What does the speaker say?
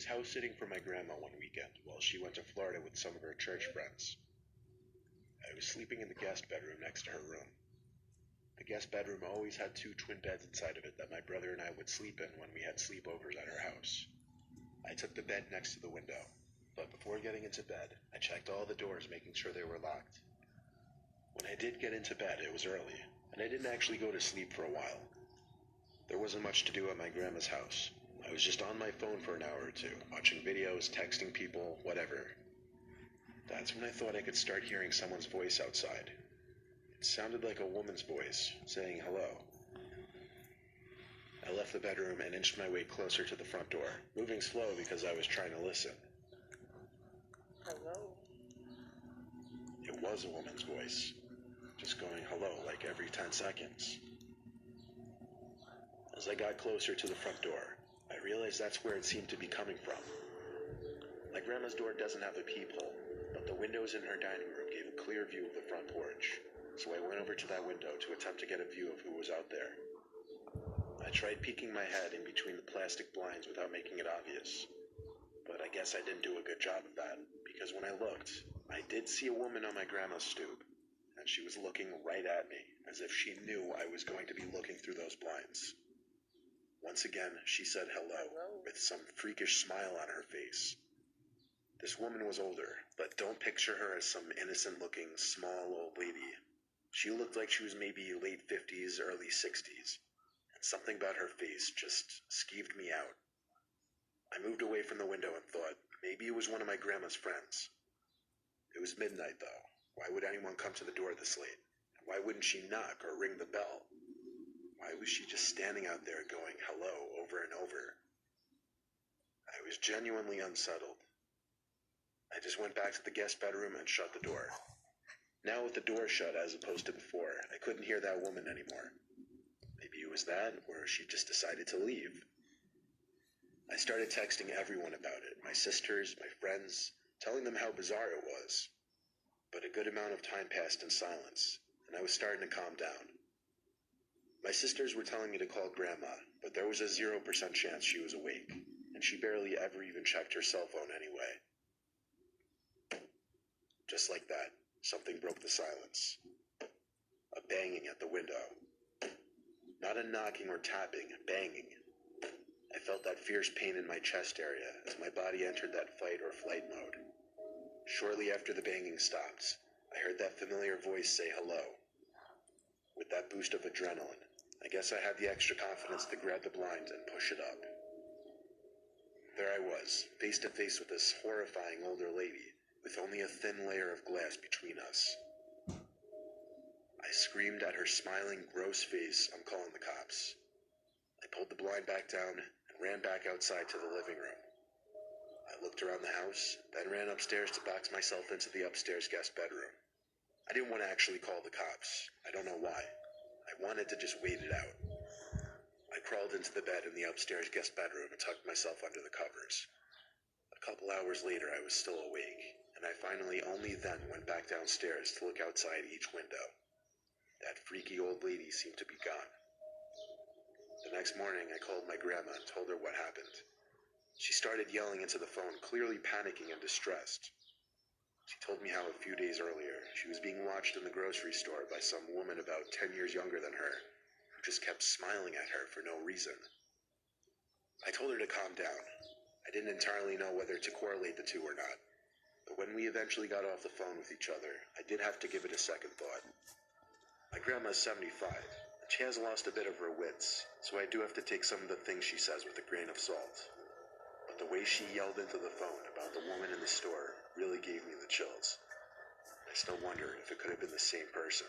was house sitting for my grandma one weekend while she went to Florida with some of her church friends. I was sleeping in the guest bedroom next to her room. The guest bedroom always had two twin beds inside of it that my brother and I would sleep in when we had sleepovers at our house. I took the bed next to the window, but before getting into bed, I checked all the doors making sure they were locked. When I did get into bed, it was early, and I didn't actually go to sleep for a while. There wasn't much to do at my grandma's house. I was just on my phone for an hour or two, watching videos, texting people, whatever. That's when I thought I could start hearing someone's voice outside. It sounded like a woman's voice, saying hello. I left the bedroom and inched my way closer to the front door, moving slow because I was trying to listen. Hello? It was a woman's voice, just going hello like every 10 seconds. As I got closer to the front door, I realized that's where it seemed to be coming from. My grandma's door doesn't have a peephole, but the windows in her dining room gave a clear view of the front porch, so I went over to that window to attempt to get a view of who was out there. I tried peeking my head in between the plastic blinds without making it obvious, but I guess I didn't do a good job of that, because when I looked, I did see a woman on my grandma's stoop, and she was looking right at me, as if she knew I was going to be looking through those blinds. Once again, she said hello, with some freakish smile on her face. This woman was older, but don't picture her as some innocent-looking, small old lady. She looked like she was maybe late 50s, early 60s, and something about her face just skeeved me out. I moved away from the window and thought, maybe it was one of my grandma's friends. It was midnight, though. Why would anyone come to the door this late? And why wouldn't she knock or ring the bell? Why was she just standing out there going hello over and over? I was genuinely unsettled. I just went back to the guest bedroom and shut the door. Now with the door shut as opposed to before, I couldn't hear that woman anymore. Maybe it was that, or she just decided to leave. I started texting everyone about it, my sisters, my friends, telling them how bizarre it was. But a good amount of time passed in silence, and I was starting to calm down. My sisters were telling me to call Grandma, but there was a 0% chance she was awake, and she barely ever even checked her cell phone anyway. Just like that, something broke the silence. A banging at the window. Not a knocking or tapping, banging. I felt that fierce pain in my chest area as my body entered that fight or flight mode. Shortly after the banging stopped, I heard that familiar voice say hello. With that boost of adrenaline, I guess I had the extra confidence to grab the blinds and push it up. There I was, face to face with this horrifying older lady, with only a thin layer of glass between us. I screamed at her smiling, gross face, "I'm calling the cops." I pulled the blind back down and ran back outside to the living room. I looked around the house, then ran upstairs to box myself into the upstairs guest bedroom. I didn't want to actually call the cops. I don't know why. I wanted to just wait it out. I crawled into the bed in the upstairs guest bedroom and tucked myself under the covers. A couple hours later, I was still awake, and I finally only then went back downstairs to look outside each window. That freaky old lady seemed to be gone. The next morning, I called my grandma and told her what happened. She started yelling into the phone, clearly panicking and distressed. She told me how a few days earlier, she was being watched in the grocery store by some woman about 10 years younger than her, who just kept smiling at her for no reason. I told her to calm down. I didn't entirely know whether to correlate the two or not, but when we eventually got off the phone with each other, I did have to give it a second thought. My grandma's 75, and she has lost a bit of her wits, so I do have to take some of the things she says with a grain of salt. But the way she yelled into the phone about the woman in the store really gave me the chills. I still wonder if it could have been the same person.